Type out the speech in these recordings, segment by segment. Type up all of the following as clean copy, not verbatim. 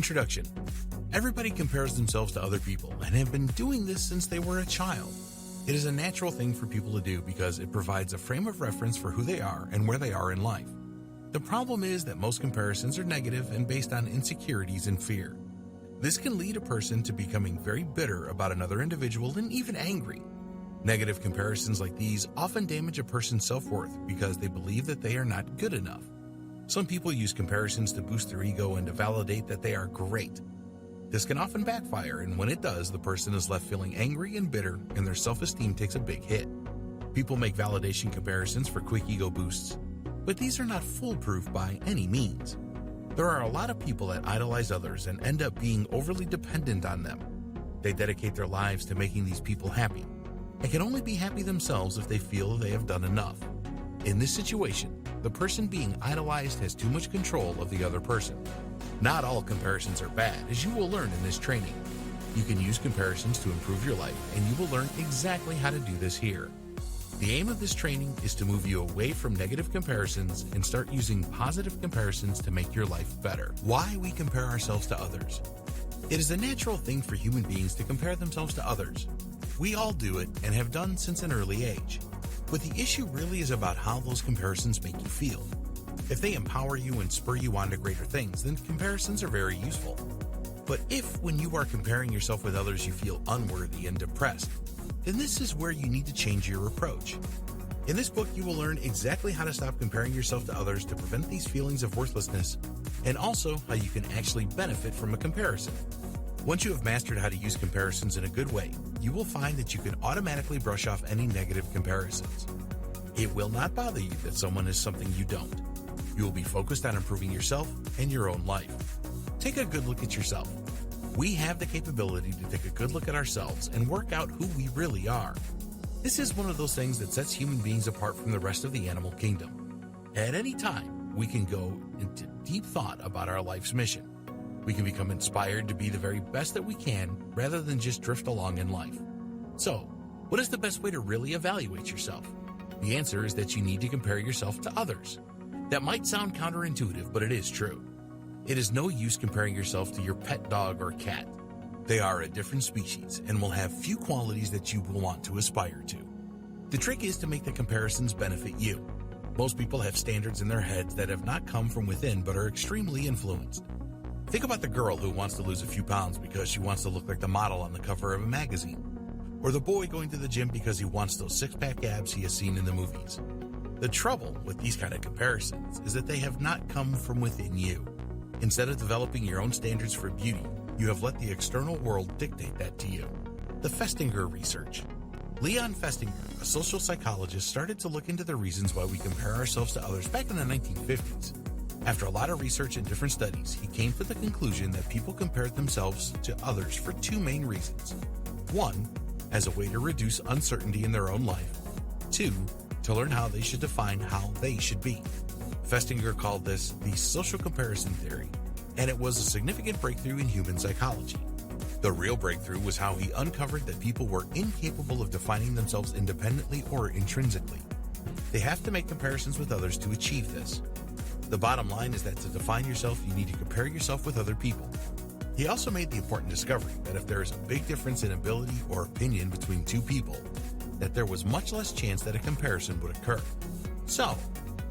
Introduction. Everybody compares themselves to other people and have been doing this since they were a child. It is a natural thing for people to do because it provides a frame of reference for who they are and where they are in life. The problem is that most comparisons are negative and based on insecurities and fear. This can lead a person to becoming very bitter about another individual and even angry. Negative comparisons like these often damage a person's self-worth because they believe that they are not good enough. Some people use comparisons to boost their ego and to validate that they are great. This can often backfire, and when it does, the person is left feeling angry and bitter, and their self-esteem takes a big hit. People make validation comparisons for quick ego boosts, but these are not foolproof by any means. There are a lot of people that idolize others and end up being overly dependent on them. They dedicate their lives to making these people happy, and can only be happy themselves if they feel they have done enough. In this situation, the person being idolized has too much control of the other person. Not all comparisons are bad, as you will learn in this training. You can use comparisons to improve your life, and you will learn exactly how to do this here. The aim of this training is to move you away from negative comparisons and start using positive comparisons to make your life better. Why we compare ourselves to others. It is a natural thing for human beings to compare themselves to others. We all do it and have done since an early age. But the issue really is about how those comparisons make you feel. If they empower you and spur you on to greater things, then comparisons are very useful. But if, when you are comparing yourself with others, you feel unworthy and depressed, then this is where you need to change your approach. In this book, you will learn exactly how to stop comparing yourself to others to prevent these feelings of worthlessness, and also how you can actually benefit from a comparison. Once you have mastered how to use comparisons in a good way, you will find that you can automatically brush off any negative comparisons. It will not bother you that someone is something you don't. You will be focused on improving yourself and your own life. Take a good look at yourself. We have the capability to take a good look at ourselves and work out who we really are. This is one of those things that sets human beings apart from the rest of the animal kingdom. At any time, we can go into deep thought about our life's mission. We can become inspired to be the very best that we can rather than just drift along in life. So, what is the best way to really evaluate yourself? The answer is that you need to compare yourself to others. That might sound counterintuitive, but it is true. It is no use comparing yourself to your pet dog or cat. They are a different species and will have few qualities that you will want to aspire to. The trick is to make the comparisons benefit you. Most people have standards in their heads that have not come from within but are extremely influenced. Think about the girl who wants to lose a few pounds because she wants to look like the model on the cover of a magazine, or the boy going to the gym because he wants those six-pack abs he has seen in the movies. The trouble with these kind of comparisons is that they have not come from within you. Instead of developing your own standards for beauty, you have let the external world dictate that to you. The Festinger Research. Leon Festinger, a social psychologist, started to look into the reasons why we compare ourselves to others back in the 1950s. After a lot of research and different studies, he came to the conclusion that people compared themselves to others for two main reasons. One, as a way to reduce uncertainty in their own life. Two, to learn how they should define how they should be. Festinger called this the social comparison theory, and it was a significant breakthrough in human psychology. The real breakthrough was how he uncovered that people were incapable of defining themselves independently or intrinsically. They have to make comparisons with others to achieve this. The bottom line is that to define yourself, you need to compare yourself with other people. He also made the important discovery that if there is a big difference in ability or opinion between two people, that there was much less chance that a comparison would occur. So,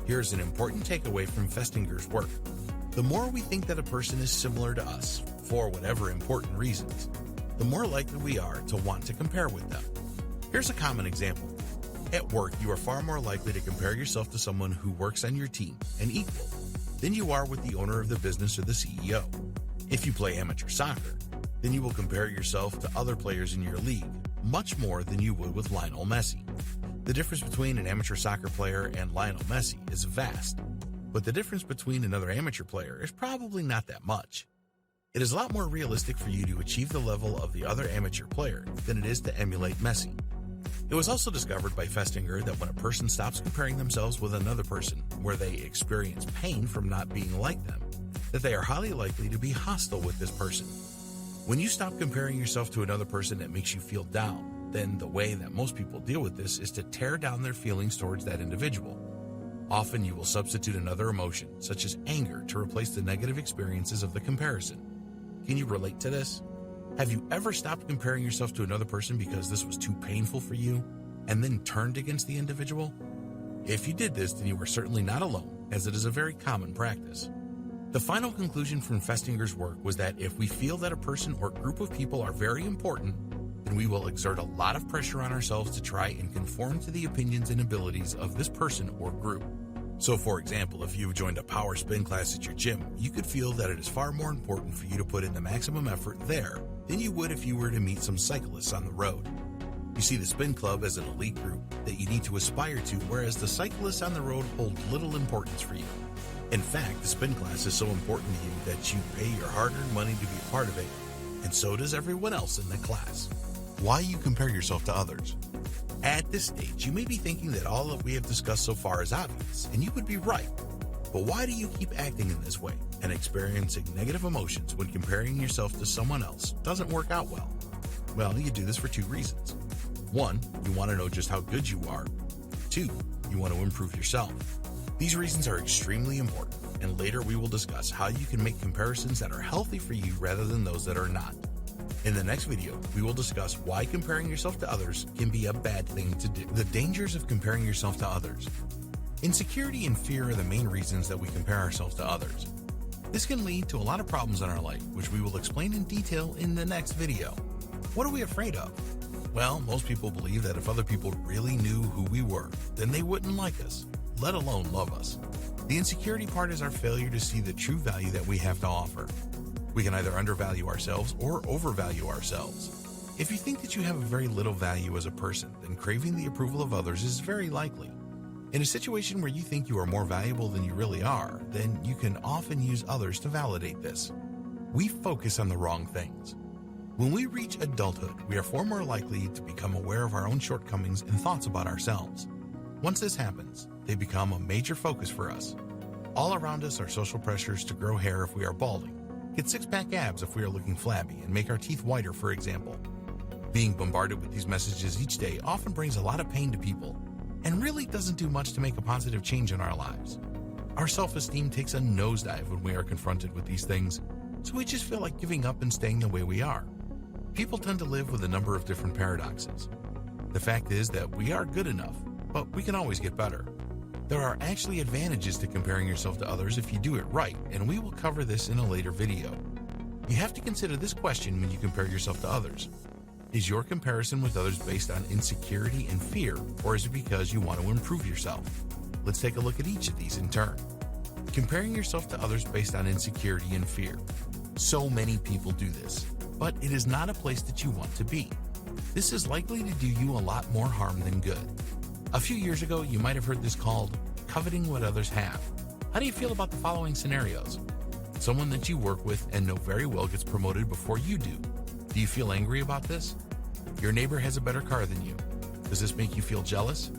here's an important takeaway from Festinger's work. The more we think that a person is similar to us, for whatever important reasons, the more likely we are to want to compare with them. Here's a common example. At work, you are far more likely to compare yourself to someone who works on your team and equal than you are with the owner of the business or the CEO. If you play amateur soccer, then you will compare yourself to other players in your league much more than you would with Lionel Messi. The difference between an amateur soccer player and Lionel Messi is vast, but the difference between another amateur player is probably not that much. It is a lot more realistic for you to achieve the level of the other amateur player than it is to emulate Messi. It was also discovered by Festinger that when a person stops comparing themselves with another person where they experience pain from not being like them, that they are highly likely to be hostile with this person. When you stop comparing yourself to another person that makes you feel down, then the way that most people deal with this is to tear down their feelings towards that individual. Often you will substitute another emotion, such as anger, to replace the negative experiences of the comparison. Can you relate to this? Have you ever stopped comparing yourself to another person because this was too painful for you, and then turned against the individual? If you did this, then you are certainly not alone, as it is a very common practice. The final conclusion from Festinger's work was that if we feel that a person or group of people are very important, then we will exert a lot of pressure on ourselves to try and conform to the opinions and abilities of this person or group. So for example, if you've joined a power spin class at your gym, you could feel that it is far more important for you to put in the maximum effort there than you would if you were to meet some cyclists on the road. You see the spin club as an elite group that you need to aspire to, whereas the cyclists on the road hold little importance for you. In fact, the spin class is so important to you that you pay your hard-earned money to be a part of it, and so does everyone else in the class. Why you compare yourself to others? At this stage, you may be thinking that all that we have discussed so far is obvious, and you would be right. But why do you keep acting in this way and experiencing negative emotions when comparing yourself to someone else doesn't work out well? Well, you do this for two reasons. One, you want to know just how good you are. Two, you want to improve yourself. These reasons are extremely important, and later we will discuss how you can make comparisons that are healthy for you rather than those that are not. In the next video, we will discuss why comparing yourself to others can be a bad thing to do. The dangers of comparing yourself to others. Insecurity and fear are the main reasons that we compare ourselves to others. This can lead to a lot of problems in our life, which we will explain in detail in the next video. What are we afraid of? Well, most people believe that if other people really knew who we were, then they wouldn't like us, let alone love us. The insecurity part is our failure to see the true value that we have to offer. We can either undervalue ourselves or overvalue ourselves. If you think that you have very little value as a person, then craving the approval of others is very likely. In a situation where you think you are more valuable than you really are, then you can often use others to validate this. We focus on the wrong things. When we reach adulthood, we are far more likely to become aware of our own shortcomings and thoughts about ourselves. Once this happens, they become a major focus for us. All around us are social pressures to grow hair if we are balding, get six-pack abs if we are looking flabby, and make our teeth whiter, for example. Being bombarded with these messages each day often brings a lot of pain to people, and really doesn't do much to make a positive change in our lives. Our self-esteem takes a nosedive when we are confronted with these things, so we just feel like giving up and staying the way we are. People tend to live with a number of different paradoxes. The fact is that we are good enough, but we can always get better. There are actually advantages to comparing yourself to others if you do it right, and we will cover this in a later video. You have to consider this question when you compare yourself to others. Is your comparison with others based on insecurity and fear, or is it because you want to improve yourself? Let's take a look at each of these in turn. Comparing yourself to others based on insecurity and fear. So many people do this, but it is not a place that you want to be. This is likely to do you a lot more harm than good. A few years ago, you might have heard this called coveting what others have. How do you feel about the following scenarios? Someone that you work with and know very well gets promoted before you do. Do you feel angry about this? Your neighbor has a better car than you. Does this make you feel jealous?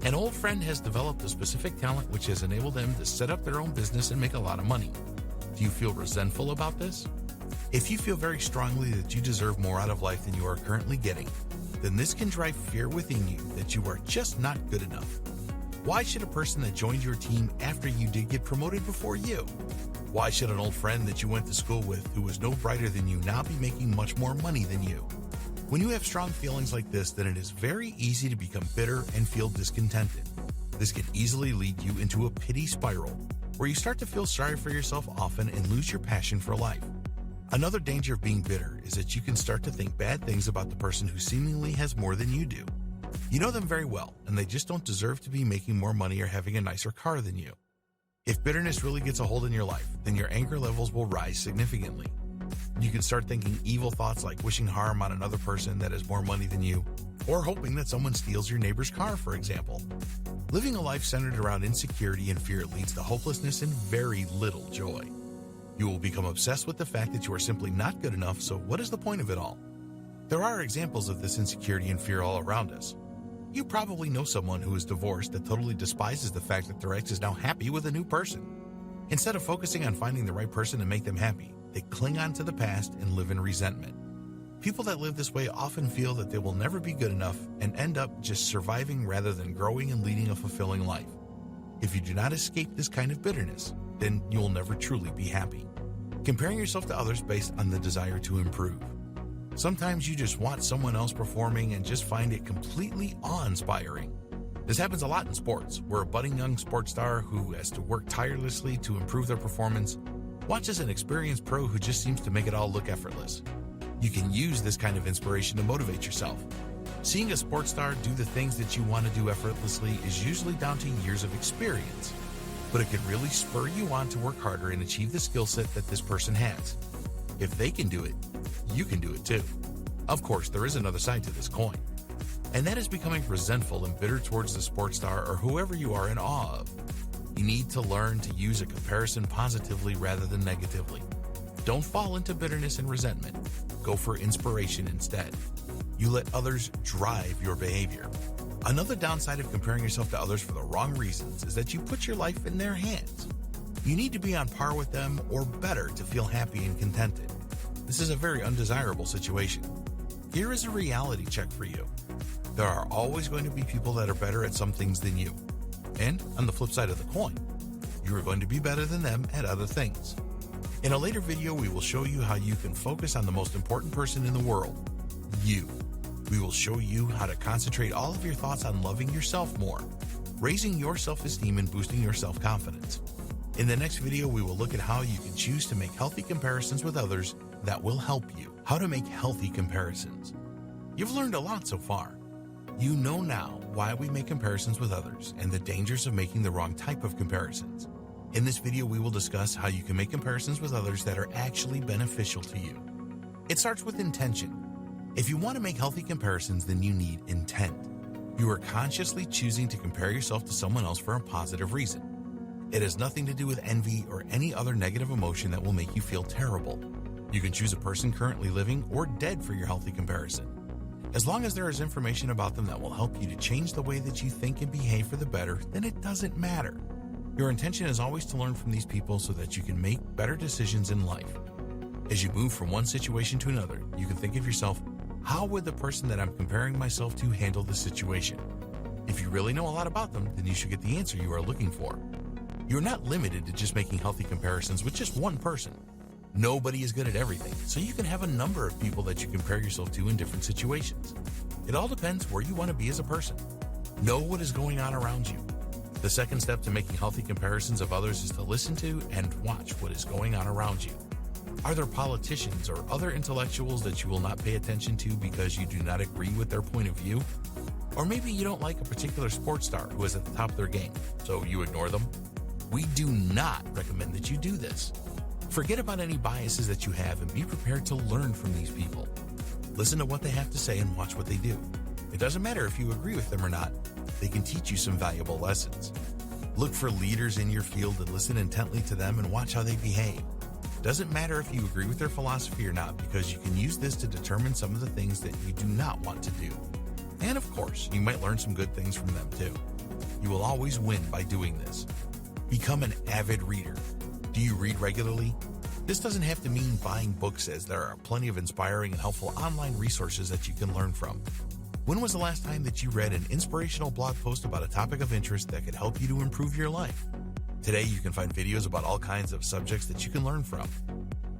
An old friend has developed a specific talent which has enabled them to set up their own business and make a lot of money. Do you feel resentful about this? If you feel very strongly that you deserve more out of life than you are currently getting, then this can drive fear within you that you are just not good enough. Why should a person that joined your team after you did get promoted before you? Why should an old friend that you went to school with who was no brighter than you now be making much more money than you? When you have strong feelings like this, then it is very easy to become bitter and feel discontented. This can easily lead you into a pity spiral, where you start to feel sorry for yourself often and lose your passion for life. Another danger of being bitter is that you can start to think bad things about the person who seemingly has more than you do. You know them very well, and they just don't deserve to be making more money or having a nicer car than you. If bitterness really gets a hold in your life, then your anger levels will rise significantly. You can start thinking evil thoughts like wishing harm on another person that has more money than you, or hoping that someone steals your neighbor's car, for example. Living a life centered around insecurity and fear leads to hopelessness and very little joy. You will become obsessed with the fact that you are simply not good enough, so what is the point of it all? There are examples of this insecurity and fear all around us. You probably know someone who is divorced that totally despises the fact that their ex is now happy with a new person. Instead of focusing on finding the right person to make them happy, they cling on to the past and live in resentment. People that live this way often feel that they will never be good enough and end up just surviving rather than growing and leading a fulfilling life. If you do not escape this kind of bitterness, then you will never truly be happy. Comparing yourself to others based on the desire to improve. Sometimes you just watch someone else performing and just find it completely awe-inspiring. This happens a lot in sports, where a budding young sports star who has to work tirelessly to improve their performance watches an experienced pro who just seems to make it all look effortless. You can use this kind of inspiration to motivate yourself. Seeing a sports star do the things that you want to do effortlessly is usually down to years of experience, but it can really spur you on to work harder and achieve the skill set that this person has. If they can do it, you can do it too. Of course, there is another side to this coin, and that is becoming resentful and bitter towards the sports star or whoever you are in awe of. You need to learn to use a comparison positively rather than negatively. Don't fall into bitterness and resentment. Go for inspiration instead. You let others drive your behavior. Another downside of comparing yourself to others for the wrong reasons is that you put your life in their hands. You need to be on par with them or better to feel happy and contented. This is a very undesirable situation. Here is a reality check for you. There are always going to be people that are better at some things than you. And on the flip side of the coin, you are going to be better than them at other things. In a later video, we will show you how you can focus on the most important person in the world, you. We will show you how to concentrate all of your thoughts on loving yourself more, raising your self-esteem and boosting your self-confidence. In the next video, we will look at how you can choose to make healthy comparisons with others that will help you. How to make healthy comparisons. You've learned a lot so far. You know now why we make comparisons with others and the dangers of making the wrong type of comparisons. In this video, we will discuss how you can make comparisons with others that are actually beneficial to you. It starts with intention. If you want to make healthy comparisons, then you need intent. You are consciously choosing to compare yourself to someone else for a positive reason. It has nothing to do with envy or any other negative emotion that will make you feel terrible. You can choose a person currently living or dead for your healthy comparison. As long as there is information about them that will help you to change the way that you think and behave for the better, then it doesn't matter. Your intention is always to learn from these people so that you can make better decisions in life. As you move from one situation to another, you can think of yourself, how would the person that I'm comparing myself to handle this situation? If you really know a lot about them, then you should get the answer you are looking for. You're not limited to just making healthy comparisons with just one person. Nobody is good at everything, so you can have a number of people that you compare yourself to in different situations. It all depends where you want to be as a person. Know what is going on around you. The second step to making healthy comparisons of others is to listen to and watch what is going on around you. Are there politicians or other intellectuals that you will not pay attention to because you do not agree with their point of view? Or maybe you don't like a particular sports star who is at the top of their game, so you ignore them? We do not recommend that you do this. Forget about any biases that you have and be prepared to learn from these people. Listen to what they have to say and watch what they do. It doesn't matter if you agree with them or not. They can teach you some valuable lessons. Look for leaders in your field and listen intently to them and watch how they behave. It doesn't matter if you agree with their philosophy or not, because you can use this to determine some of the things that you do not want to do. And of course, you might learn some good things from them too. You will always win by doing this. Become an avid reader. Do you read regularly? This doesn't have to mean buying books, as there are plenty of inspiring and helpful online resources that you can learn from. When was the last time that you read an inspirational blog post about a topic of interest that could help you to improve your life? Today, you can find videos about all kinds of subjects that you can learn from.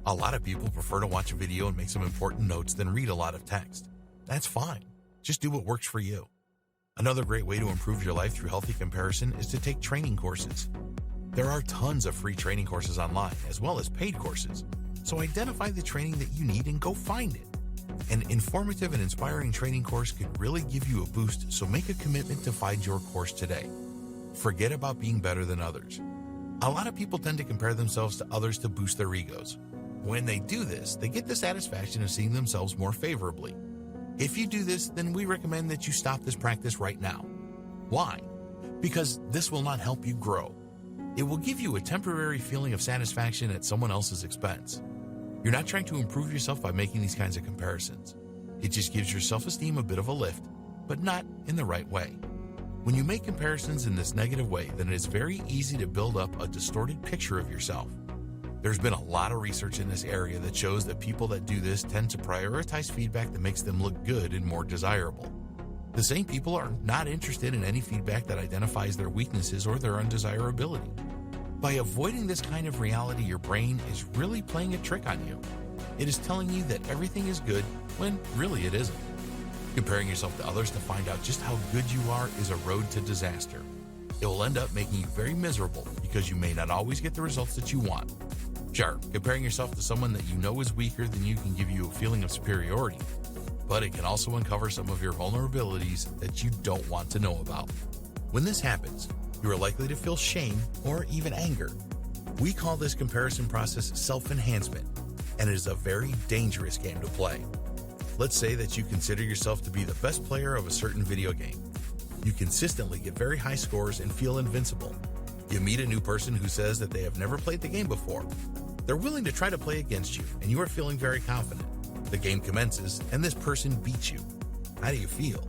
A lot of people prefer to watch a video and make some important notes than read a lot of text. That's fine. Just do what works for you. Another great way to improve your life through healthy comparison is to take training courses. There are tons of free training courses online, as well as paid courses. So identify the training that you need and go find it. An informative and inspiring training course could really give you a boost, so make a commitment to find your course today. Forget about being better than others. A lot of people tend to compare themselves to others to boost their egos. When they do this, they get the satisfaction of seeing themselves more favorably. If you do this, then we recommend that you stop this practice right now. Why? Because this will not help you grow. It will give you a temporary feeling of satisfaction at someone else's expense. You're not trying to improve yourself by making these kinds of comparisons. It just gives your self-esteem a bit of a lift, but not in the right way. When you make comparisons in this negative way, then it is very easy to build up a distorted picture of yourself. There's been a lot of research in this area that shows that people that do this tend to prioritize feedback that makes them look good and more desirable. The same people are not interested in any feedback that identifies their weaknesses or their undesirability. By avoiding this kind of reality, your brain is really playing a trick on you. It is telling you that everything is good when really it isn't. Comparing yourself to others to find out just how good you are is a road to disaster. It will end up making you very miserable because you may not always get the results that you want. Sure, comparing yourself to someone that you know is weaker than you can give you a feeling of superiority, but it can also uncover some of your vulnerabilities that you don't want to know about. When this happens, you are likely to feel shame or even anger. We call this comparison process self-enhancement, and it is a very dangerous game to play. Let's say that you consider yourself to be the best player of a certain video game. You consistently get very high scores and feel invincible. You meet a new person who says that they have never played the game before. They're willing to try to play against you, and you are feeling very confident. The game commences, and this person beats you. How do you feel?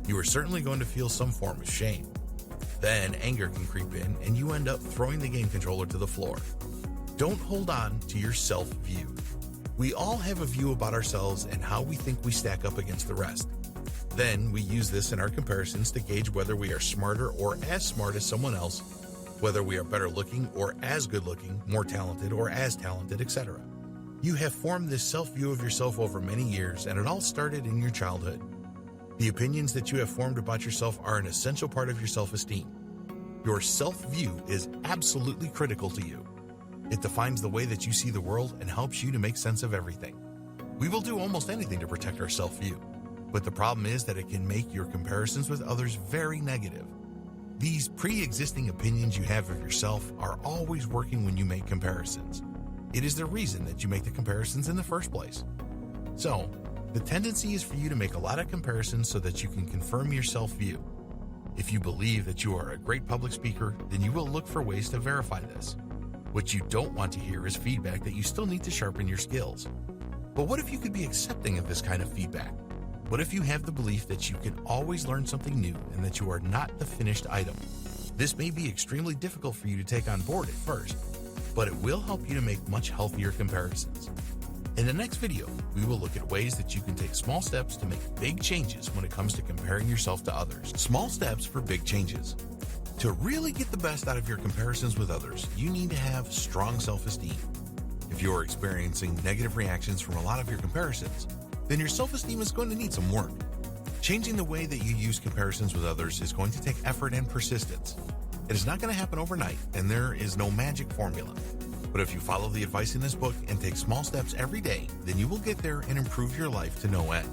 You are certainly going to feel some form of shame. Then anger can creep in, and you end up throwing the game controller to the floor. Don't hold on to your self-view. We all have a view about ourselves and how we think we stack up against the rest. Then we use this in our comparisons to gauge whether we are smarter or as smart as someone else, whether we are better looking or as good looking, more talented or as talented, etc. You have formed this self-view of yourself over many years, and it all started in your childhood. The opinions that you have formed about yourself are an essential part of your self-esteem. Your self-view is absolutely critical to you. It defines the way that you see the world and helps you to make sense of everything. We will do almost anything to protect our self-view, but the problem is that it can make your comparisons with others very negative. These pre-existing opinions you have of yourself are always working when you make comparisons. It is the reason that you make the comparisons in the first place. So, the tendency is for you to make a lot of comparisons so that you can confirm your self-view. If you believe that you are a great public speaker, then you will look for ways to verify this. What you don't want to hear is feedback that you still need to sharpen your skills. But what if you could be accepting of this kind of feedback? What if you have the belief that you can always learn something new and that you are not the finished item? This may be extremely difficult for you to take on board at first, but it will help you to make much healthier comparisons. In the next video, we will look at ways that you can take small steps to make big changes when it comes to comparing yourself to others. Small steps for big changes. To really get the best out of your comparisons with others, you need to have strong self-esteem. If you are experiencing negative reactions from a lot of your comparisons, then your self-esteem is going to need some work. Changing the way that you use comparisons with others is going to take effort and persistence. It is not going to happen overnight, and there is no magic formula. But if you follow the advice in this book and take small steps every day, then you will get there and improve your life to no end.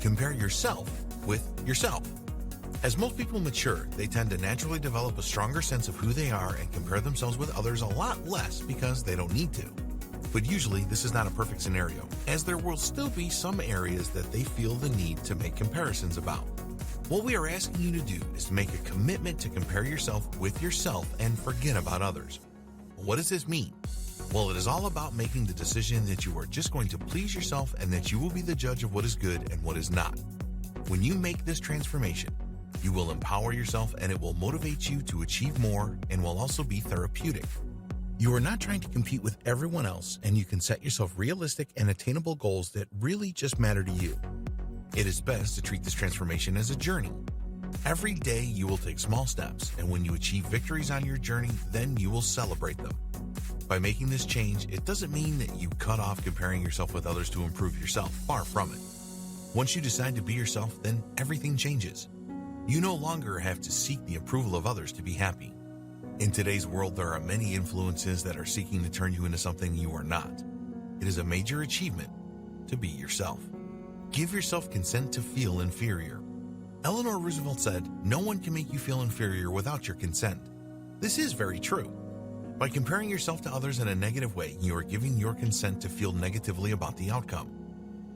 Compare yourself with yourself. As most people mature, they tend to naturally develop a stronger sense of who they are and compare themselves with others a lot less because they don't need to. But usually this is not a perfect scenario, as there will still be some areas that they feel the need to make comparisons about. What we are asking you to do is to make a commitment to compare yourself with yourself and forget about others. What does this mean? Well, it is all about making the decision that you are just going to please yourself and that you will be the judge of what is good and what is not. When you make this transformation, you will empower yourself and it will motivate you to achieve more and will also be therapeutic. You are not trying to compete with everyone else, and you can set yourself realistic and attainable goals that really just matter to you. It is best to treat this transformation as a journey. Every day you will take small steps, and when you achieve victories on your journey, then you will celebrate them. By making this change, it doesn't mean that you cut off comparing yourself with others to improve yourself. Far from it. Once you decide to be yourself, then everything changes. You no longer have to seek the approval of others to be happy. In today's world, there are many influences that are seeking to turn you into something you are not. It is a major achievement to be yourself. Give yourself consent to feel inferior. Eleanor Roosevelt said, "No one can make you feel inferior without your consent." This is very true. By comparing yourself to others in a negative way, you are giving your consent to feel negatively about the outcome.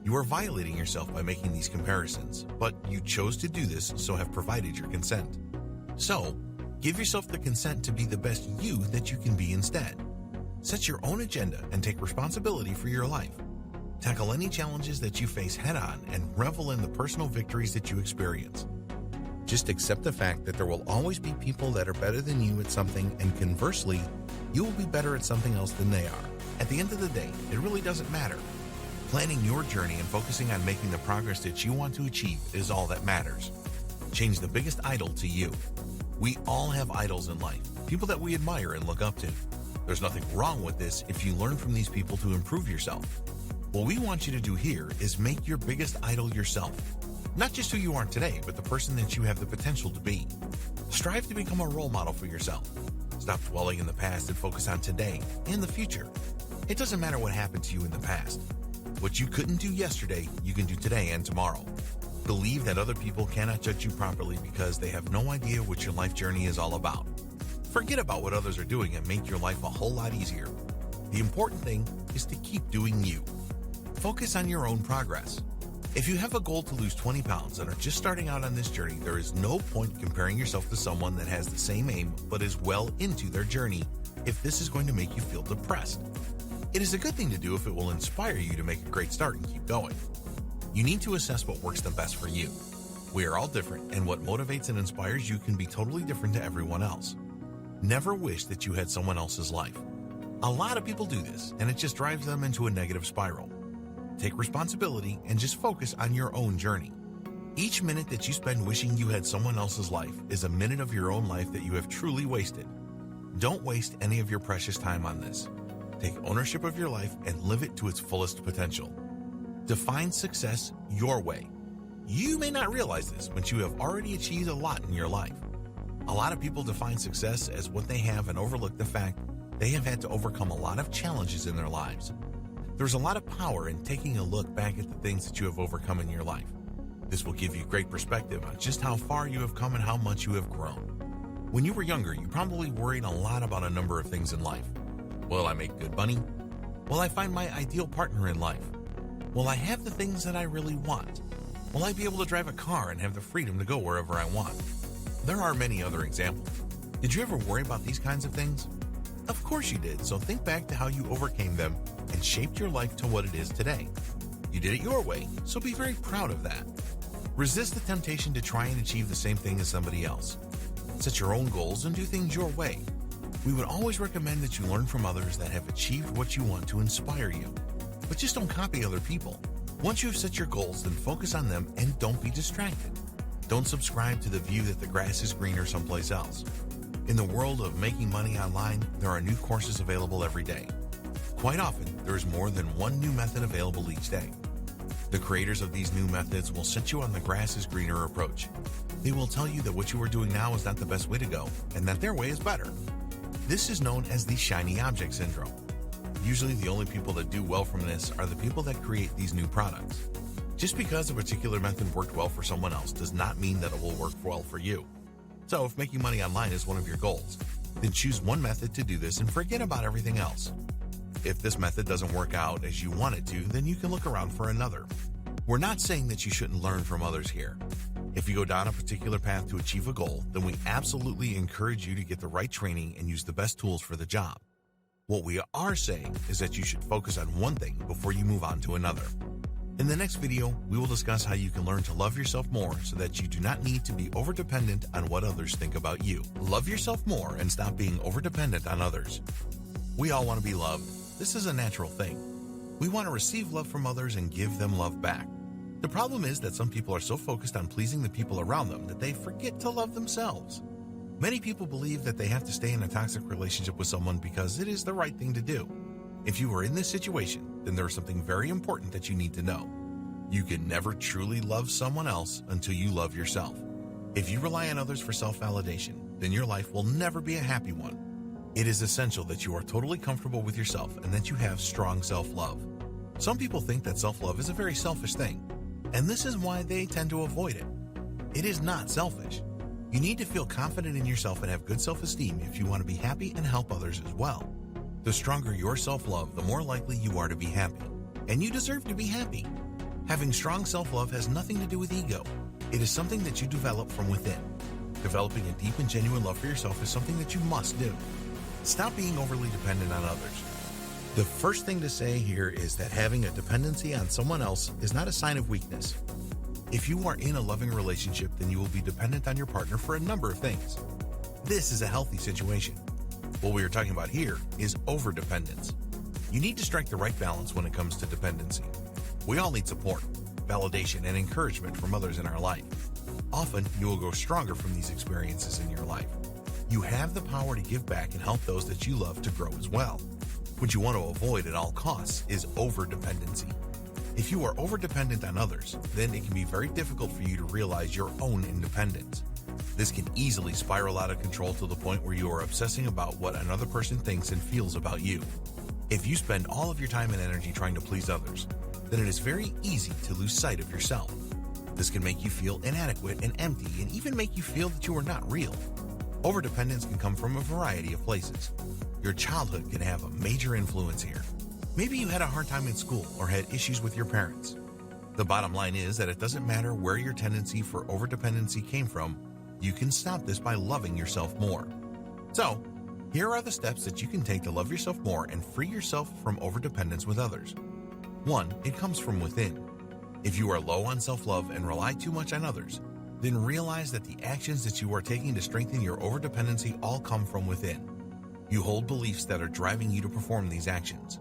You are violating yourself by making these comparisons, but you chose to do this, so have provided your consent. So, give yourself the consent to be the best you that you can be instead. Set your own agenda and take responsibility for your life. Tackle any challenges that you face head-on and revel in the personal victories that you experience. Just accept the fact that there will always be people that are better than you at something, and conversely, you will be better at something else than they are. At the end of the day, it really doesn't matter. Planning your journey and focusing on making the progress that you want to achieve is all that matters. Change the biggest idol to you. We all have idols in life. people that we admire and look up to. There's nothing wrong with this if you learn from these people to improve yourself. What we want you to do here is make your biggest idol yourself. Not just who you are today, but the person that you have the potential to be. Strive to become a role model for yourself. Stop dwelling in the past and focus on today and the future. It doesn't matter what happened to you in the past. What you couldn't do yesterday, you can do today and tomorrow. Believe that other people cannot judge you properly because they have no idea what your life journey is all about. Forget about what others are doing and make your life a whole lot easier. The important thing is to keep doing you. Focus on your own progress. If you have a goal to lose 20 pounds and are just starting out on this journey, there is no point comparing yourself to someone that has the same aim but is well into their journey if this is going to make you feel depressed. It is a good thing to do if it will inspire you to make a great start and keep going. You need to assess what works the best for you. We are all different, and what motivates and inspires you can be totally different to everyone else. Never wish that you had someone else's life. A lot of people do this, and it just drives them into a negative spiral. Take responsibility and just focus on your own journey. Each minute that you spend wishing you had someone else's life is a minute of your own life that you have truly wasted. Don't waste any of your precious time on this. Take ownership of your life and live it to its fullest potential. Define success your way. You may not realize this, but you have already achieved a lot in your life. A lot of people define success as what they have and overlook the fact they have had to overcome a lot of challenges in their lives. There's a lot of power in taking a look back at the things that you have overcome in your life. This will give you great perspective on just how far you have come and how much you have grown. When you were younger, you probably worried a lot about a number of things in life. Will I make good money? Will I find my ideal partner in life? Will I have the things that I really want? Will I be able to drive a car and have the freedom to go wherever I want? There are many other examples. Did you ever worry about these kinds of things? Of course you did, so think back to how you overcame them and shaped your life to what it is today. You did it your way, so be very proud of that. Resist the temptation to try and achieve the same thing as somebody else. Set your own goals and do things your way. We would always recommend that you learn from others that have achieved what you want to inspire you. But just don't copy other people. Once you have set your goals, then focus on them and don't be distracted. Don't subscribe to the view that the grass is greener someplace else. In the world of making money online, there are new courses available every day. Quite often, there is more than one new method available each day. The creators of these new methods will set you on the grass is greener approach. They will tell you that what you are doing now is not the best way to go and that their way is better. This is known as the shiny object syndrome. Usually the only people that do well from this are the people that create these new products. Just because a particular method worked well for someone else does not mean that it will work well for you. So if making money online is one of your goals, then choose one method to do this and forget about everything else. If this method doesn't work out as you want it to, then you can look around for another. We're not saying that you shouldn't learn from others here. If you go down a particular path to achieve a goal, then we absolutely encourage you to get the right training and use the best tools for the job. What we are saying is that you should focus on one thing before you move on to another. In the next video, we will discuss how you can learn to love yourself more so that you do not need to be overdependent on what others think about you. Love yourself more and stop being overdependent on others. We all want to be loved. This is a natural thing. We want to receive love from others and give them love back. The problem is that some people are so focused on pleasing the people around them that they forget to love themselves. Many people believe that they have to stay in a toxic relationship with someone because it is the right thing to do. If you are in this situation, then there is something very important that you need to know. You can never truly love someone else until you love yourself. If you rely on others for self-validation, then your life will never be a happy one. It is essential that you are totally comfortable with yourself and that you have strong self-love. Some people think that self-love is a very selfish thing, and this is why they tend to avoid it. It is not selfish. You need to feel confident in yourself and have good self-esteem if you want to be happy and help others as well. The stronger your self-love, the more likely you are to be happy. And you deserve to be happy. Having strong self-love has nothing to do with ego. It is something that you develop from within. Developing a deep and genuine love for yourself is something that you must do. Stop being overly dependent on others. The first thing to say here is that having a dependency on someone else is not a sign of weakness. If you are in a loving relationship, then you will be dependent on your partner for a number of things. This is a healthy situation. What we are talking about here is overdependence. You need to strike the right balance when it comes to dependency. We all need support, validation, and encouragement from others in our life. Often, you will grow stronger from these experiences in your life. You have the power to give back and help those that you love to grow as well. What you want to avoid at all costs is over-dependency. If you are over-dependent on others, then it can be very difficult for you to realize your own independence. This can easily spiral out of control to the point where you are obsessing about what another person thinks and feels about you. If you spend all of your time and energy trying to please others, then it is very easy to lose sight of yourself. This can make you feel inadequate and empty and even make you feel that you are not real. Overdependence can come from a variety of places. Your childhood can have a major influence here. Maybe you had a hard time in school or had issues with your parents. The bottom line is that it doesn't matter where your tendency for overdependency came from, you can stop this by loving yourself more. So, here are the steps that you can take to love yourself more and free yourself from overdependence with others. 1. It comes from within. If you are low on self-love and rely too much on others, then realize that the actions that you are taking to strengthen your overdependency all come from within. You hold beliefs that are driving you to perform these actions.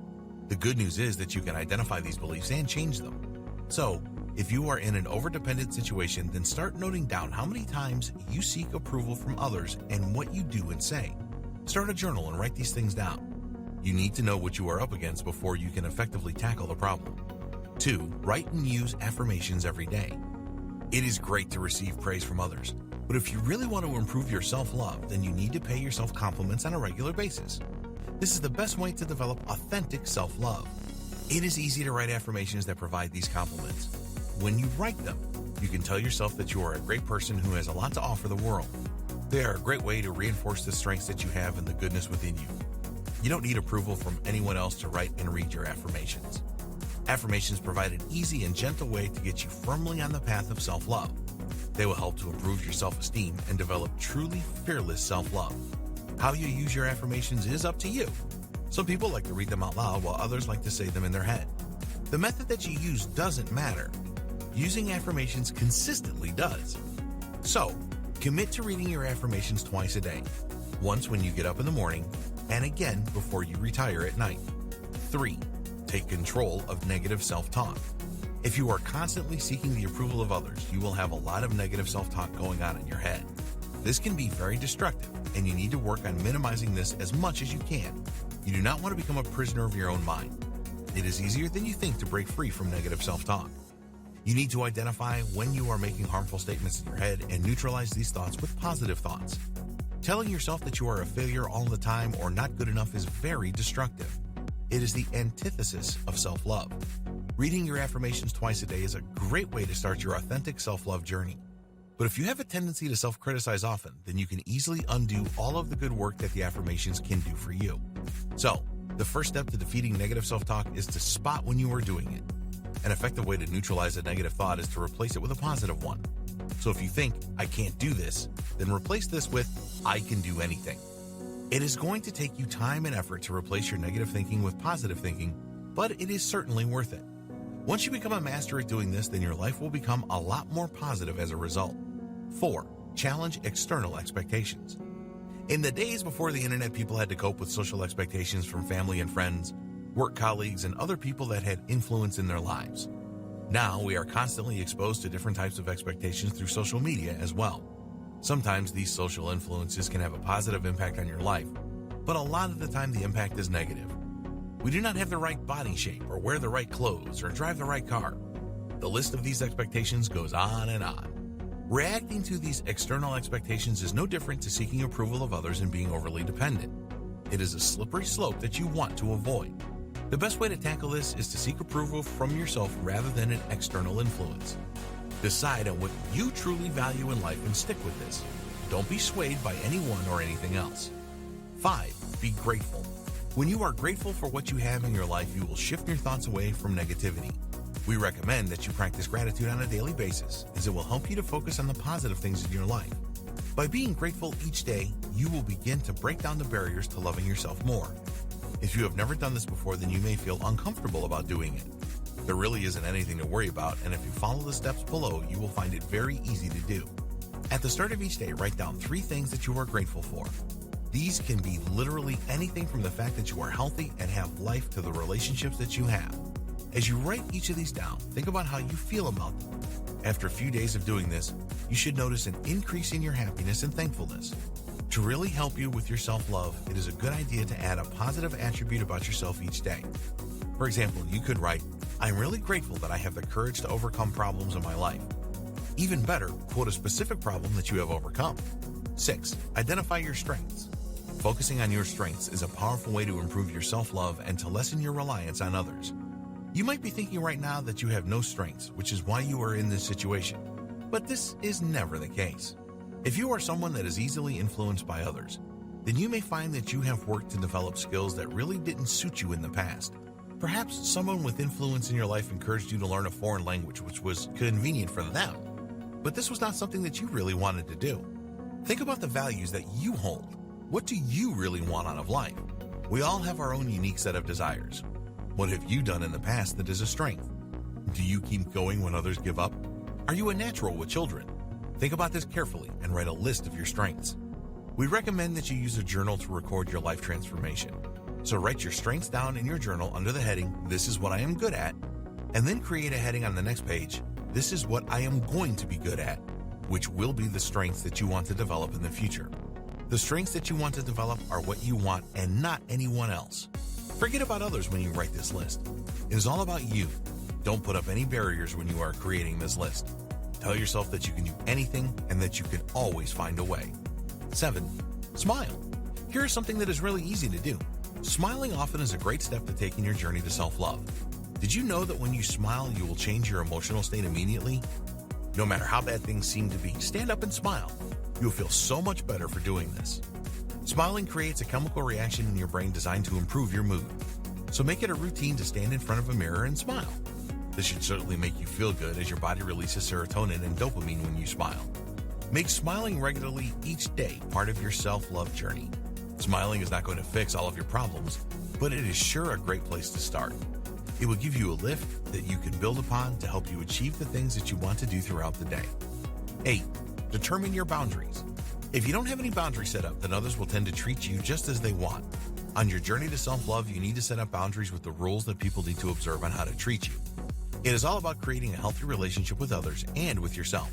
The good news is that you can identify these beliefs and change them. So, if you are in an overdependent situation, then start noting down how many times you seek approval from others and what you do and say. Start a journal and write these things down. You need to know what you are up against before you can effectively tackle the problem. 2. Write and use affirmations every day. It is great to receive praise from others, but if you really want to improve your self-love, then you need to pay yourself compliments on a regular basis. This is the best way to develop authentic self-love. It is easy to write affirmations that provide these compliments. When you write them, you can tell yourself that you are a great person who has a lot to offer the world. They are a great way to reinforce the strengths that you have and the goodness within you. You don't need approval from anyone else to write and read your affirmations. Affirmations provide an easy and gentle way to get you firmly on the path of self-love. They will help to improve your self-esteem and develop truly fearless self-love. How you use your affirmations is up to you. Some people like to read them out loud while others like to say them in their head. The method that you use doesn't matter. Using affirmations consistently does. So, commit to reading your affirmations twice a day. Once when you get up in the morning, and again before you retire at night. 3. Take control of negative self-talk. If you are constantly seeking the approval of others, you will have a lot of negative self-talk going on in your head. This can be very destructive, and you need to work on minimizing this as much as you can. You do not want to become a prisoner of your own mind. It is easier than you think to break free from negative self-talk. You need to identify when you are making harmful statements in your head and neutralize these thoughts with positive thoughts. Telling yourself that you are a failure all the time or not good enough is very destructive. It is the antithesis of self-love. Reading your affirmations twice a day is a great way to start your authentic self-love journey. But if you have a tendency to self-criticize often, then you can easily undo all of the good work that the affirmations can do for you. So, the first step to defeating negative self-talk is to spot when you are doing it. An effective way to neutralize a negative thought is to replace it with a positive one. So if you think, I can't do this, then replace this with, I can do anything. It is going to take you time and effort to replace your negative thinking with positive thinking, but it is certainly worth it. Once you become a master at doing this, then your life will become a lot more positive as a result. 4. Challenge external expectations. In the days before the internet, people had to cope with social expectations from family and friends, work colleagues, and other people that had influence in their lives. Now we are constantly exposed to different types of expectations through social media as well. Sometimes these social influences can have a positive impact on your life, but a lot of the time the impact is negative. We do not have the right body shape or wear the right clothes or drive the right car. The list of these expectations goes on and on. Reacting to these external expectations is no different to seeking approval of others and being overly dependent. It is a slippery slope that you want to avoid. The best way to tackle this is to seek approval from yourself rather than an external influence. Decide on what you truly value in life and stick with this. Don't be swayed by anyone or anything else. 5. Be grateful. When you are grateful for what you have in your life, you will shift your thoughts away from negativity. We recommend that you practice gratitude on a daily basis, as it will help you to focus on the positive things in your life. By being grateful each day, you will begin to break down the barriers to loving yourself more. If you have never done this before, then you may feel uncomfortable about doing it. There really isn't anything to worry about, and if you follow the steps below, you will find it very easy to do. At the start of each day, write down 3 things that you are grateful for. These can be literally anything from the fact that you are healthy and have life to the relationships that you have. As you write each of these down, think about how you feel about them. After a few days of doing this, you should notice an increase in your happiness and thankfulness. To really help you with your self-love, it is a good idea to add a positive attribute about yourself each day. For example, you could write, "I'm really grateful that I have the courage to overcome problems in my life." Even better, quote a specific problem that you have overcome. 6. Identify your strengths. Focusing on your strengths is a powerful way to improve your self-love and to lessen your reliance on others. You might be thinking right now that you have no strengths, which is why you are in this situation. But this is never the case. If you are someone that is easily influenced by others, then you may find that you have worked to develop skills that really didn't suit you in the past. Perhaps someone with influence in your life encouraged you to learn a foreign language, which was convenient for them. But this was not something that you really wanted to do. Think about the values that you hold. What do you really want out of life? We all have our own unique set of desires. What have you done in the past that is a strength? Do you keep going when others give up? Are you a natural with children? Think about this carefully and write a list of your strengths. We recommend that you use a journal to record your life transformation. So write your strengths down in your journal under the heading, "This is what I am good at," and then create a heading on the next page, "This is what I am going to be good at," which will be the strengths that you want to develop in the future. The strengths that you want to develop are what you want and not anyone else. Forget about others when you write this list. It is all about you. Don't put up any barriers when you are creating this list. Tell yourself that you can do anything and that you can always find a way. 7. Smile. Here is something that is really easy to do. Smiling often is a great step to take in your journey to self-love. Did you know that when you smile, you will change your emotional state immediately? No matter how bad things seem to be, stand up and smile. You will feel so much better for doing this. Smiling creates a chemical reaction in your brain designed to improve your mood. So make it a routine to stand in front of a mirror and smile. This should certainly make you feel good as your body releases serotonin and dopamine when you smile. Make smiling regularly each day part of your self-love journey. Smiling is not going to fix all of your problems, but it is sure a great place to start. It will give you a lift that you can build upon to help you achieve the things that you want to do throughout the day. 8. Determine your boundaries. If you don't have any boundaries set up, then others will tend to treat you just as they want. On your journey to self-love, you need to set up boundaries with the rules that people need to observe on how to treat you. It is all about creating a healthy relationship with others and with yourself.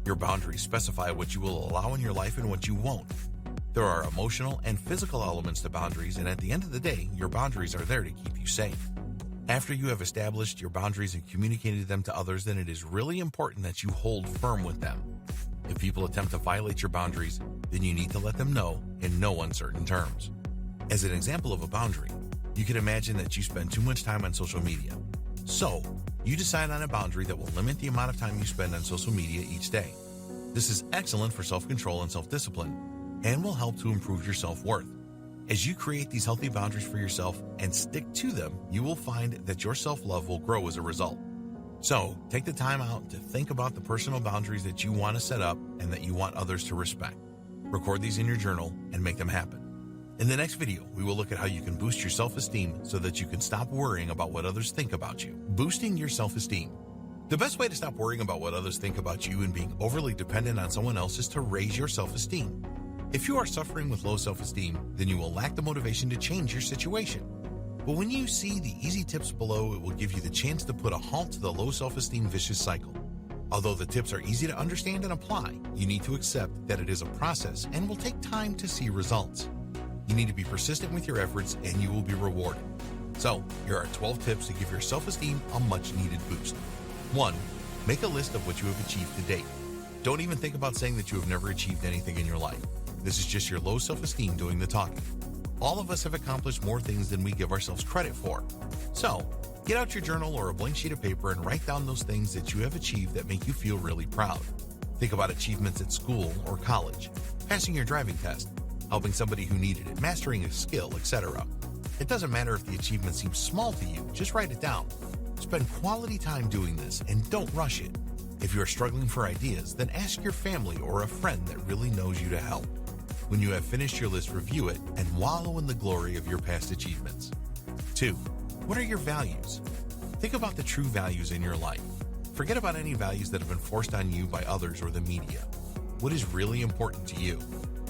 Your boundaries specify what you will allow in your life and what you won't. There are emotional and physical elements to boundaries, and at the end of the day, your boundaries are there to keep you safe. After you have established your boundaries and communicated them to others, then it is really important that you hold firm with them. If people attempt to violate your boundaries, then you need to let them know in no uncertain terms. As an example of a boundary, you can imagine that you spend too much time on social media. So, you decide on a boundary that will limit the amount of time you spend on social media each day. This is excellent for self-control and self-discipline, and will help to improve your self-worth. As you create these healthy boundaries for yourself and stick to them, you will find that your self-love will grow as a result. So, take the time out to think about the personal boundaries that you want to set up and that you want others to respect. Record these in your journal and make them happen. In the next video, we will look at how you can boost your self-esteem so that you can stop worrying about what others think about you. Boosting your self-esteem. The best way to stop worrying about what others think about you and being overly dependent on someone else is to raise your self-esteem. If you are suffering with low self-esteem, then you will lack the motivation to change your situation. But when you see the easy tips below, it will give you the chance to put a halt to the low self-esteem vicious cycle. Although the tips are easy to understand and apply, you need to accept that it is a process and will take time to see results. You need to be persistent with your efforts and you will be rewarded. So, here are 12 tips to give your self-esteem a much-needed boost. 1. Make a list of what you have achieved to date. Don't even think about saying that you have never achieved anything in your life. This is just your low self-esteem doing the talking. All of us have accomplished more things than we give ourselves credit for. So, get out your journal or a blank sheet of paper and write down those things that you have achieved that make you feel really proud. Think about achievements at school or college, passing your driving test, helping somebody who needed it, mastering a skill, etc. It doesn't matter if the achievement seems small to you, just write it down. Spend quality time doing this and don't rush it. If you are struggling for ideas, then ask your family or a friend that really knows you to help. When you have finished your list, review it and wallow in the glory of your past achievements. 2. What are your values? Think about the true values in your life. Forget about any values that have been forced on you by others or the media. What is really important to you?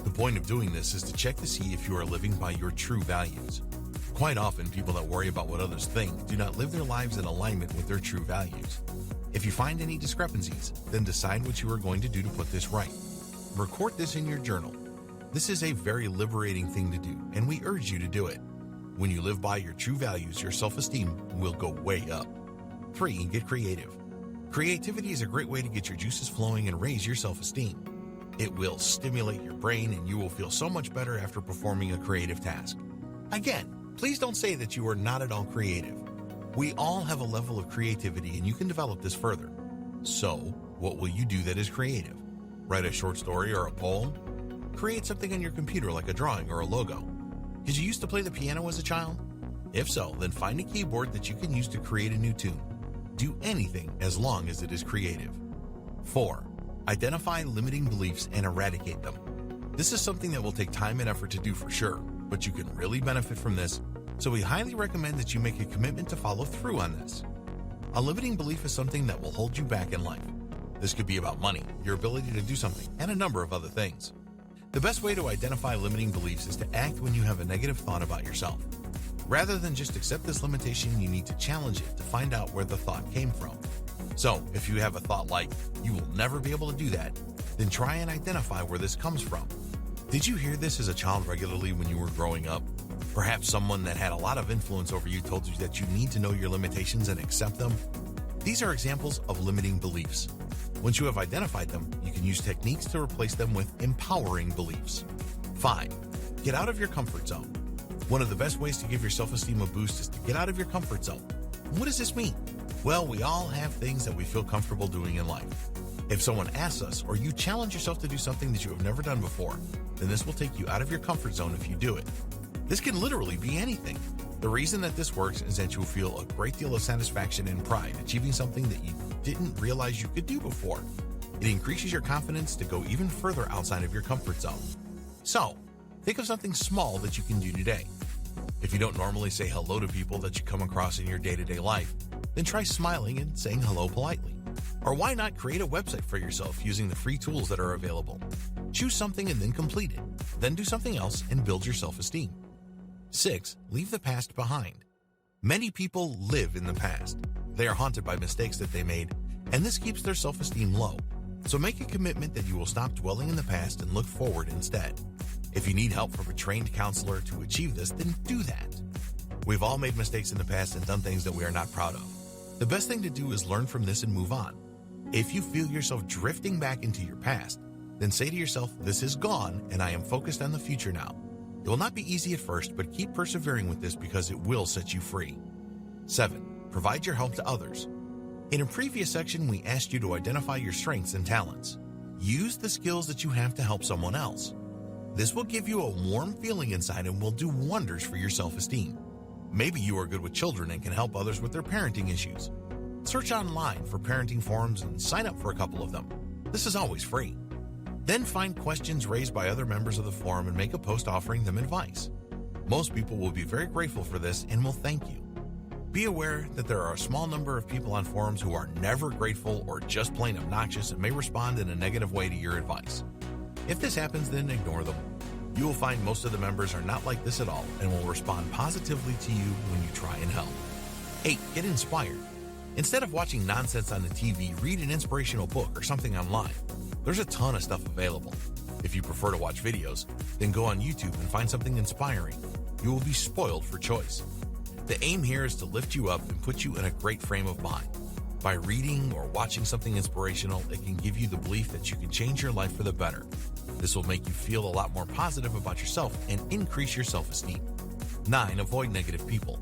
The point of doing this is to check to see if you are living by your true values. Quite often, people that worry about what others think do not live their lives in alignment with their true values. If you find any discrepancies, then decide what you are going to do to put this right. Record this in your journal. This is a very liberating thing to do, and we urge you to do it. When you live by your true values, your self-esteem will go way up. 3. Get creative. Creativity is a great way to get your juices flowing and raise your self-esteem. It will stimulate your brain, and you will feel so much better after performing a creative task. Again, please don't say that you are not at all creative. We all have a level of creativity, and you can develop this further. So, what will you do that is creative? Write a short story or a poem? Create something on your computer like a drawing or a logo. Did you used to play the piano as a child? If so, then find a keyboard that you can use to create a new tune. Do anything as long as it is creative. 4. Identify limiting beliefs and eradicate them. This is something that will take time and effort to do for sure, but you can really benefit from this, so we highly recommend that you make a commitment to follow through on this. A limiting belief is something that will hold you back in life. This could be about money, your ability to do something, and a number of other things. The best way to identify limiting beliefs is to act when you have a negative thought about yourself. Rather than just accept this limitation, you need to challenge it to find out where the thought came from. So, if you have a thought like, "You will never be able to do that," then try and identify where this comes from. Did you hear this as a child regularly when you were growing up? Perhaps someone that had a lot of influence over you told you that you need to know your limitations and accept them. These are examples of limiting beliefs. Once you have identified them, you can use techniques to replace them with empowering beliefs. 5. Get out of your comfort zone. One of the best ways to give your self-esteem a boost is to get out of your comfort zone. What does this mean? Well, we all have things that we feel comfortable doing in life. If someone asks us or you challenge yourself to do something that you have never done before, then this will take you out of your comfort zone if you do it. This can literally be anything. The reason that this works is that you will feel a great deal of satisfaction and pride achieving something that you didn't realize you could do before. It increases your confidence to go even further outside of your comfort zone. So, think of something small that you can do today. If you don't normally say hello to people that you come across in your day-to-day life, then try smiling and saying hello politely. Or why not create a website for yourself using the free tools that are available? Choose something and then complete it. Then do something else and build your self-esteem. 6. Leave the past behind. Many people live in the past. They are haunted by mistakes that they made, and this keeps their self-esteem low. So make a commitment that you will stop dwelling in the past and look forward instead. If you need help from a trained counselor to achieve this, then do that. We've all made mistakes in the past and done things that we are not proud of. The best thing to do is learn from this and move on. If you feel yourself drifting back into your past, then say to yourself, "This is gone and I am focused on the future now." It will not be easy at first, but keep persevering with this because it will set you free. 7. Provide your help to others. In a previous section, we asked you to identify your strengths and talents. Use the skills that you have to help someone else. This will give you a warm feeling inside and will do wonders for your self-esteem. Maybe you are good with children and can help others with their parenting issues. Search online for parenting forums and sign up for a couple of them. This is always free. Then find questions raised by other members of the forum and make a post offering them advice. Most people will be very grateful for this and will thank you. Be aware that there are a small number of people on forums who are never grateful or just plain obnoxious and may respond in a negative way to your advice. If this happens, then ignore them. You will find most of the members are not like this at all and will respond positively to you when you try and help. 8. Get inspired. Instead of watching nonsense on the TV, read an inspirational book or something online. There's a ton of stuff available. If you prefer to watch videos, then go on YouTube and find something inspiring. You will be spoiled for choice. The aim here is to lift you up and put you in a great frame of mind. By reading or watching something inspirational, it can give you the belief that you can change your life for the better. This will make you feel a lot more positive about yourself and increase your self-esteem. 9. Avoid negative people.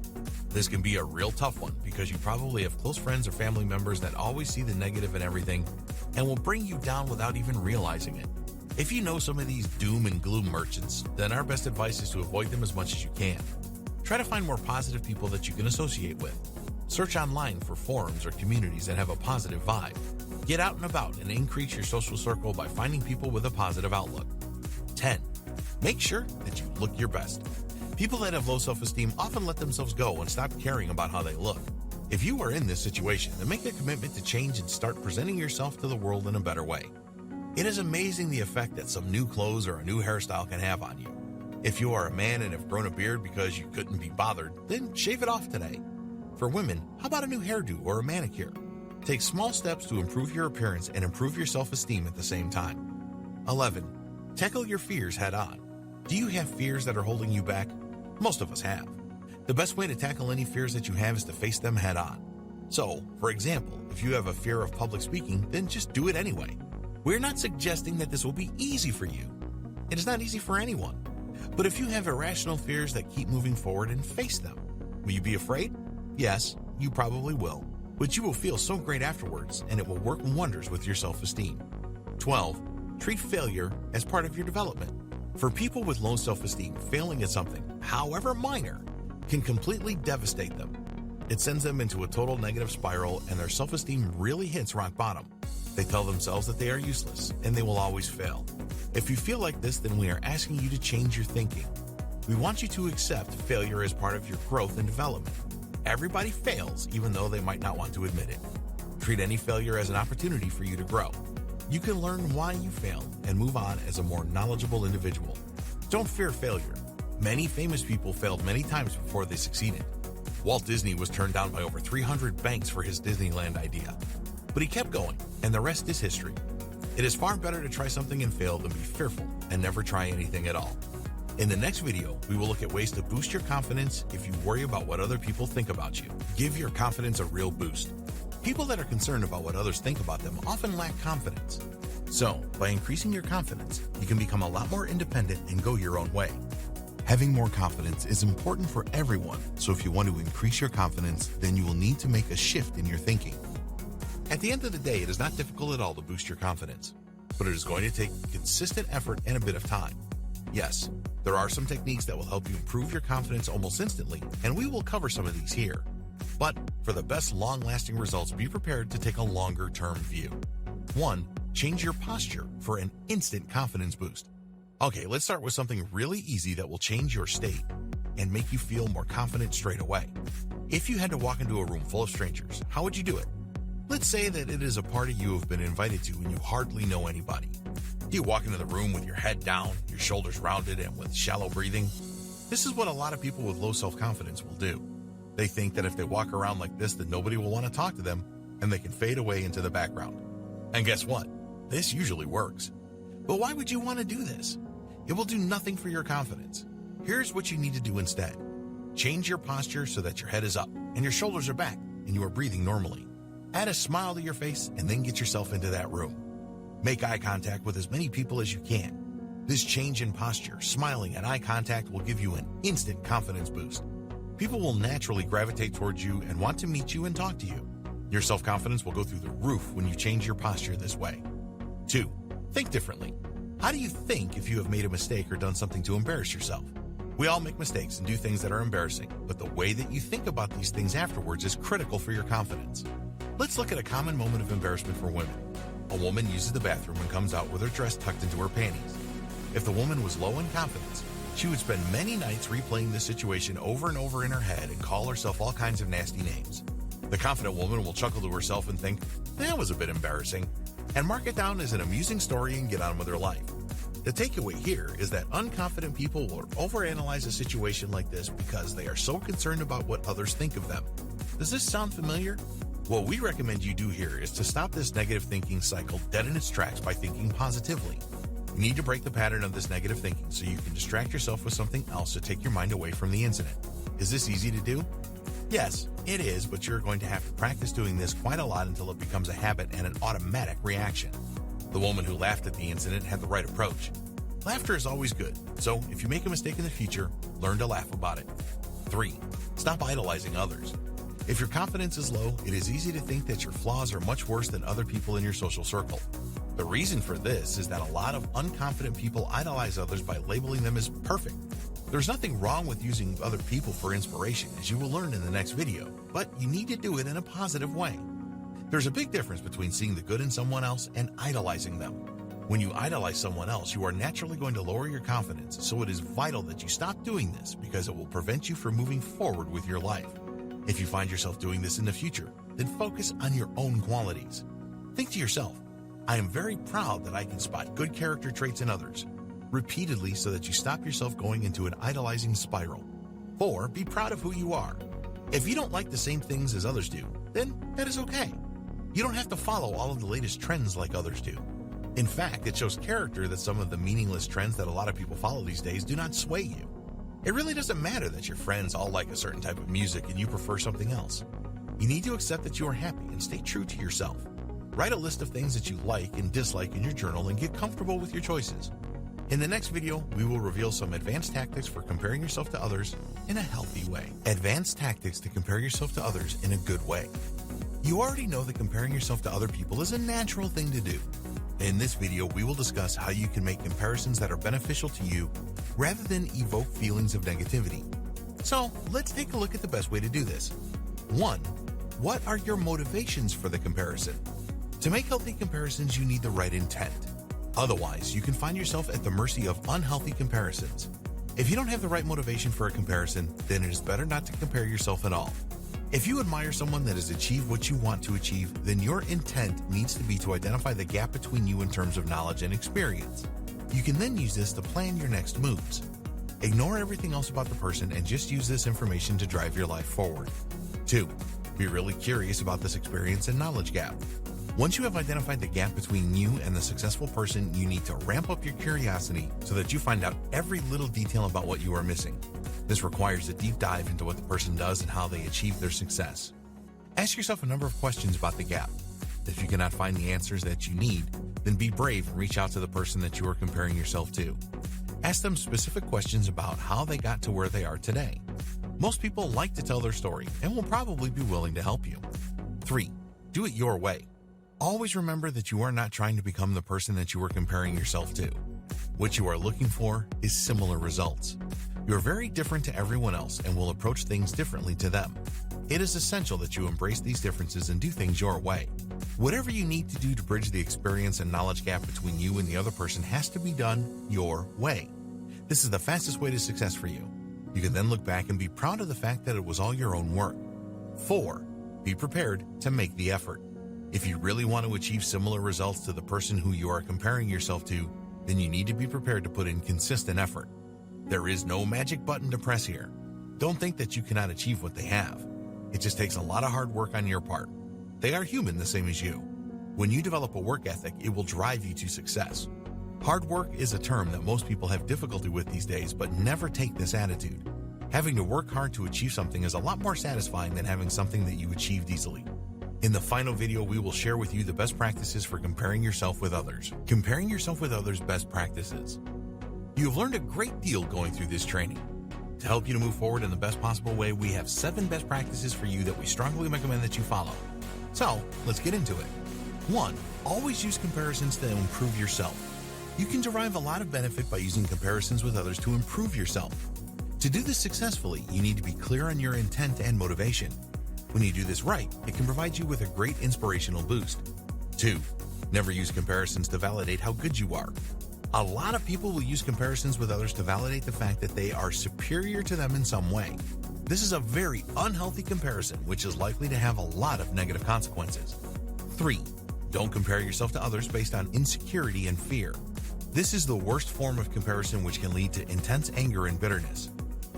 This can be a real tough one because you probably have close friends or family members that always see the negative in everything and will bring you down without even realizing it. If you know some of these doom and gloom merchants, then our best advice is to avoid them as much as you can. Try to find more positive people that you can associate with. Search online for forums or communities that have a positive vibe. Get out and about and increase your social circle by finding people with a positive outlook. 10. Make sure that you look your best. People that have low self-esteem often let themselves go and stop caring about how they look. If you are in this situation, then make a commitment to change and start presenting yourself to the world in a better way. It is amazing the effect that some new clothes or a new hairstyle can have on you. If you are a man and have grown a beard because you couldn't be bothered, then shave it off today. For women, how about a new hairdo or a manicure? Take small steps to improve your appearance and improve your self-esteem at the same time. 11. Tackle your fears head on. Do you have fears that are holding you back? Most of us have. The best way to tackle any fears that you have is to face them head on. So, for example, if you have a fear of public speaking, then just do it anyway. We're not suggesting that this will be easy for you. It is not easy for anyone. But if you have irrational fears that keep moving forward and face them, will you be afraid? Yes, you probably will. But you will feel so great afterwards, and it will work wonders with your self-esteem. 12. Treat failure as part of your development. For people with low self-esteem, failing at something, however minor, can completely devastate them. It sends them into a total negative spiral, and their self-esteem really hits rock bottom. They tell themselves that they are useless, and they will always fail. If you feel like this, then we are asking you to change your thinking. We want you to accept failure as part of your growth and development. Everybody fails, even though they might not want to admit it. Treat any failure as an opportunity for you to grow. You can learn why you failed and move on as a more knowledgeable individual. Don't fear failure. Many famous people failed many times before they succeeded. Walt Disney was turned down by over 300 banks for his Disneyland idea. But he kept going, and the rest is history. It is far better to try something and fail than be fearful and never try anything at all. In the next video, we will look at ways to boost your confidence if you worry about what other people think about you. Give your confidence a real boost. People that are concerned about what others think about them often lack confidence. So, by increasing your confidence, you can become a lot more independent and go your own way. Having more confidence is important for everyone, so if you want to increase your confidence, then you will need to make a shift in your thinking. At the end of the day, it is not difficult at all to boost your confidence, but it is going to take consistent effort and a bit of time. Yes, there are some techniques that will help you improve your confidence almost instantly, and we will cover some of these here. But for the best long-lasting results, be prepared to take a longer-term view. 1. Change your posture for an instant confidence boost. Okay, let's start with something really easy that will change your state and make you feel more confident straight away. If you had to walk into a room full of strangers, how would you do it? Let's say that it is a party you have been invited to and you hardly know anybody. You walk into the room with your head down, your shoulders rounded, and with shallow breathing. This is what a lot of people with low self-confidence will do. They think that if they walk around like this, then nobody will want to talk to them, and they can fade away into the background. And guess what? This usually works. But why would you want to do this? It will do nothing for your confidence. Here's what you need to do instead. Change your posture so that your head is up and your shoulders are back and you are breathing normally. Add a smile to your face and then get yourself into that room. Make eye contact with as many people as you can. This change in posture, smiling, and eye contact will give you an instant confidence boost. People will naturally gravitate towards you and want to meet you and talk to you. Your self-confidence will go through the roof when you change your posture this way. 2. Think differently. How do you think if you have made a mistake or done something to embarrass yourself? We all make mistakes and do things that are embarrassing, but the way that you think about these things afterwards is critical for your confidence. Let's look at a common moment of embarrassment for women. A woman uses the bathroom and comes out with her dress tucked into her panties. If the woman was low in confidence, she would spend many nights replaying this situation over and over in her head and call herself all kinds of nasty names. The confident woman will chuckle to herself and think, that was a bit embarrassing, and mark it down as an amusing story and get on with their life. The takeaway here is that unconfident people will overanalyze a situation like this because they are so concerned about what others think of them. Does this sound familiar? What we recommend you do here is to stop this negative thinking cycle dead in its tracks by thinking positively. You need to break the pattern of this negative thinking so you can distract yourself with something else to take your mind away from the incident. Is this easy to do? Yes, it is, but you're going to have to practice doing this quite a lot until it becomes a habit and an automatic reaction. The woman who laughed at the incident had the right approach. Laughter is always good, so if you make a mistake in the future, learn to laugh about it. 3. Stop idolizing others. If your confidence is low, it is easy to think that your flaws are much worse than other people in your social circle. The reason for this is that a lot of unconfident people idolize others by labeling them as perfect. There's nothing wrong with using other people for inspiration, as you will learn in the next video, but you need to do it in a positive way. There's a big difference between seeing the good in someone else and idolizing them. When you idolize someone else, you are naturally going to lower your confidence, so it is vital that you stop doing this because it will prevent you from moving forward with your life. If you find yourself doing this in the future, then focus on your own qualities. Think to yourself, I am very proud that I can spot good character traits in others, repeatedly so that you stop yourself going into an idolizing spiral. 4. Be proud of who you are. If you don't like the same things as others do, then that is okay. You You don't have to follow all of the latest trends like others do. In fact, it shows character that some of the meaningless trends that a lot of people follow these days do not sway you. It really doesn't matter that your friends all like a certain type of music and you prefer something else. You need to accept that you are happy and stay true to yourself. Write a list of things that you like and dislike in your journal and get comfortable with your choices. In the next video, we will reveal some advanced tactics for comparing yourself to others in a healthy way. Advanced tactics to compare yourself to others in a good way. You already know that comparing yourself to other people is a natural thing to do. In this video, we will discuss how you can make comparisons that are beneficial to you rather than evoke feelings of negativity. So, let's take a look at the best way to do this. 1. What are your motivations for the comparison? To make healthy comparisons, you need the right intent. Otherwise, you can find yourself at the mercy of unhealthy comparisons. If you don't have the right motivation for a comparison, then it is better not to compare yourself at all. If you admire someone that has achieved what you want to achieve, then your intent needs to be to identify the gap between you in terms of knowledge and experience. You can then use this to plan your next moves. Ignore everything else about the person and just use this information to drive your life forward. 2. Be really curious about this experience and knowledge gap. Once you have identified the gap between you and the successful person, you need to ramp up your curiosity so that you find out every little detail about what you are missing. This requires a deep dive into what the person does and how they achieve their success. Ask yourself a number of questions about the gap. If you cannot find the answers that you need, then be brave and reach out to the person that you are comparing yourself to. Ask them specific questions about how they got to where they are today. Most people like to tell their story and will probably be willing to help you. 3. Do it your way. Always remember that you are not trying to become the person that you are comparing yourself to. What you are looking for is similar results. You are very different to everyone else and will approach things differently to them. It is essential that you embrace these differences and do things your way. Whatever you need to do to bridge the experience and knowledge gap between you and the other person has to be done your way. This is the fastest way to success for you. You can then look back and be proud of the fact that it was all your own work. 4. Be prepared to make the effort. If you really want to achieve similar results to the person who you are comparing yourself to, then you need to be prepared to put in consistent effort. There is no magic button to press here. Don't think that you cannot achieve what they have. It just takes a lot of hard work on your part. They are human the same as you. When you develop a work ethic, it will drive you to success. Hard work is a term that most people have difficulty with these days, but never take this attitude. Having to work hard to achieve something is a lot more satisfying than having something that you achieved easily. In the final video, we will share with you the best practices for comparing yourself with others. Comparing yourself with others' best practices. You have learned a great deal going through this training. To help you to move forward in the best possible way, we have 7 best practices for you that we strongly recommend that you follow. So, let's get into it. 1. Always use comparisons to improve yourself. You can derive a lot of benefit by using comparisons with others to improve yourself. To do this successfully, you need to be clear on your intent and motivation. When you do this right, it can provide you with a great inspirational boost. 2. Never use comparisons to validate how good you are. A lot of people will use comparisons with others to validate the fact that they are superior to them in some way. This is a very unhealthy comparison, which is likely to have a lot of negative consequences. 3. Don't compare yourself to others based on insecurity and fear. This is the worst form of comparison, which can lead to intense anger and bitterness.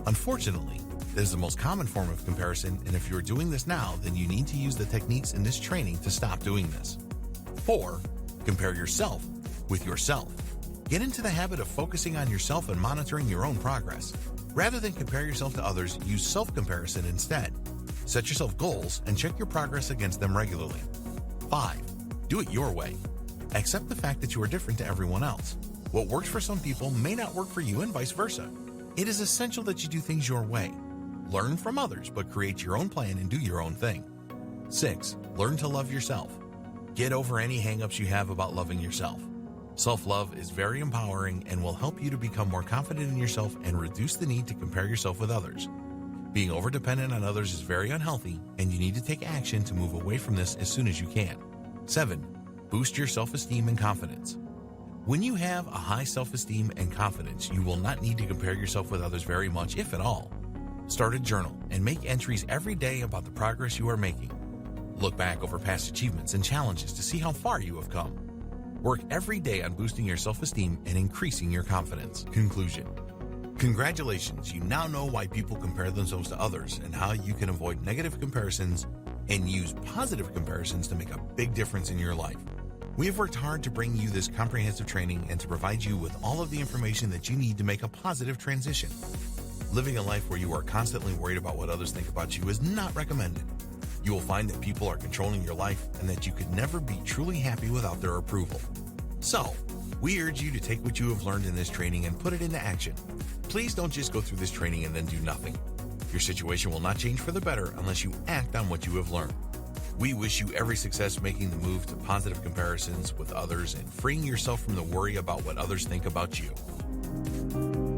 Unfortunately, this is the most common form of comparison, and if you're doing this now, then you need to use the techniques in this training to stop doing this. 4. Compare yourself with yourself. Get into the habit of focusing on yourself and monitoring your own progress. Rather than compare yourself to others, use self-comparison instead. Set yourself goals and check your progress against them regularly. 5. Do it your way. Accept the fact that you are different to everyone else. What works for some people may not work for you and vice versa. It is essential that you do things your way. Learn from others, but create your own plan and do your own thing. 6. Learn to love yourself. Get over any hang-ups you have about loving yourself. Self-love is very empowering and will help you to become more confident in yourself and reduce the need to compare yourself with others. Being over-dependent on others is very unhealthy, and you need to take action to move away from this as soon as you can. 7. Boost your self-esteem and confidence. When you have a high self-esteem and confidence, you will not need to compare yourself with others very much, if at all. Start a journal and make entries every day about the progress you are making. Look back over past achievements and challenges to see how far you have come. Work every day on boosting your self-esteem and increasing your confidence. Conclusion. Congratulations, you now know why people compare themselves to others and how you can avoid negative comparisons and use positive comparisons to make a big difference in your life. We have worked hard to bring you this comprehensive training and to provide you with all of the information that you need to make a positive transition. Living a life where you are constantly worried about what others think about you is not recommended. You will find that people are controlling your life and that you could never be truly happy without their approval. So, we urge you to take what you have learned in this training and put it into action. Please don't just go through this training and then do nothing. Your situation will not change for the better unless you act on what you have learned. We wish you every success making the move to positive comparisons with others and freeing yourself from the worry about what others think about you.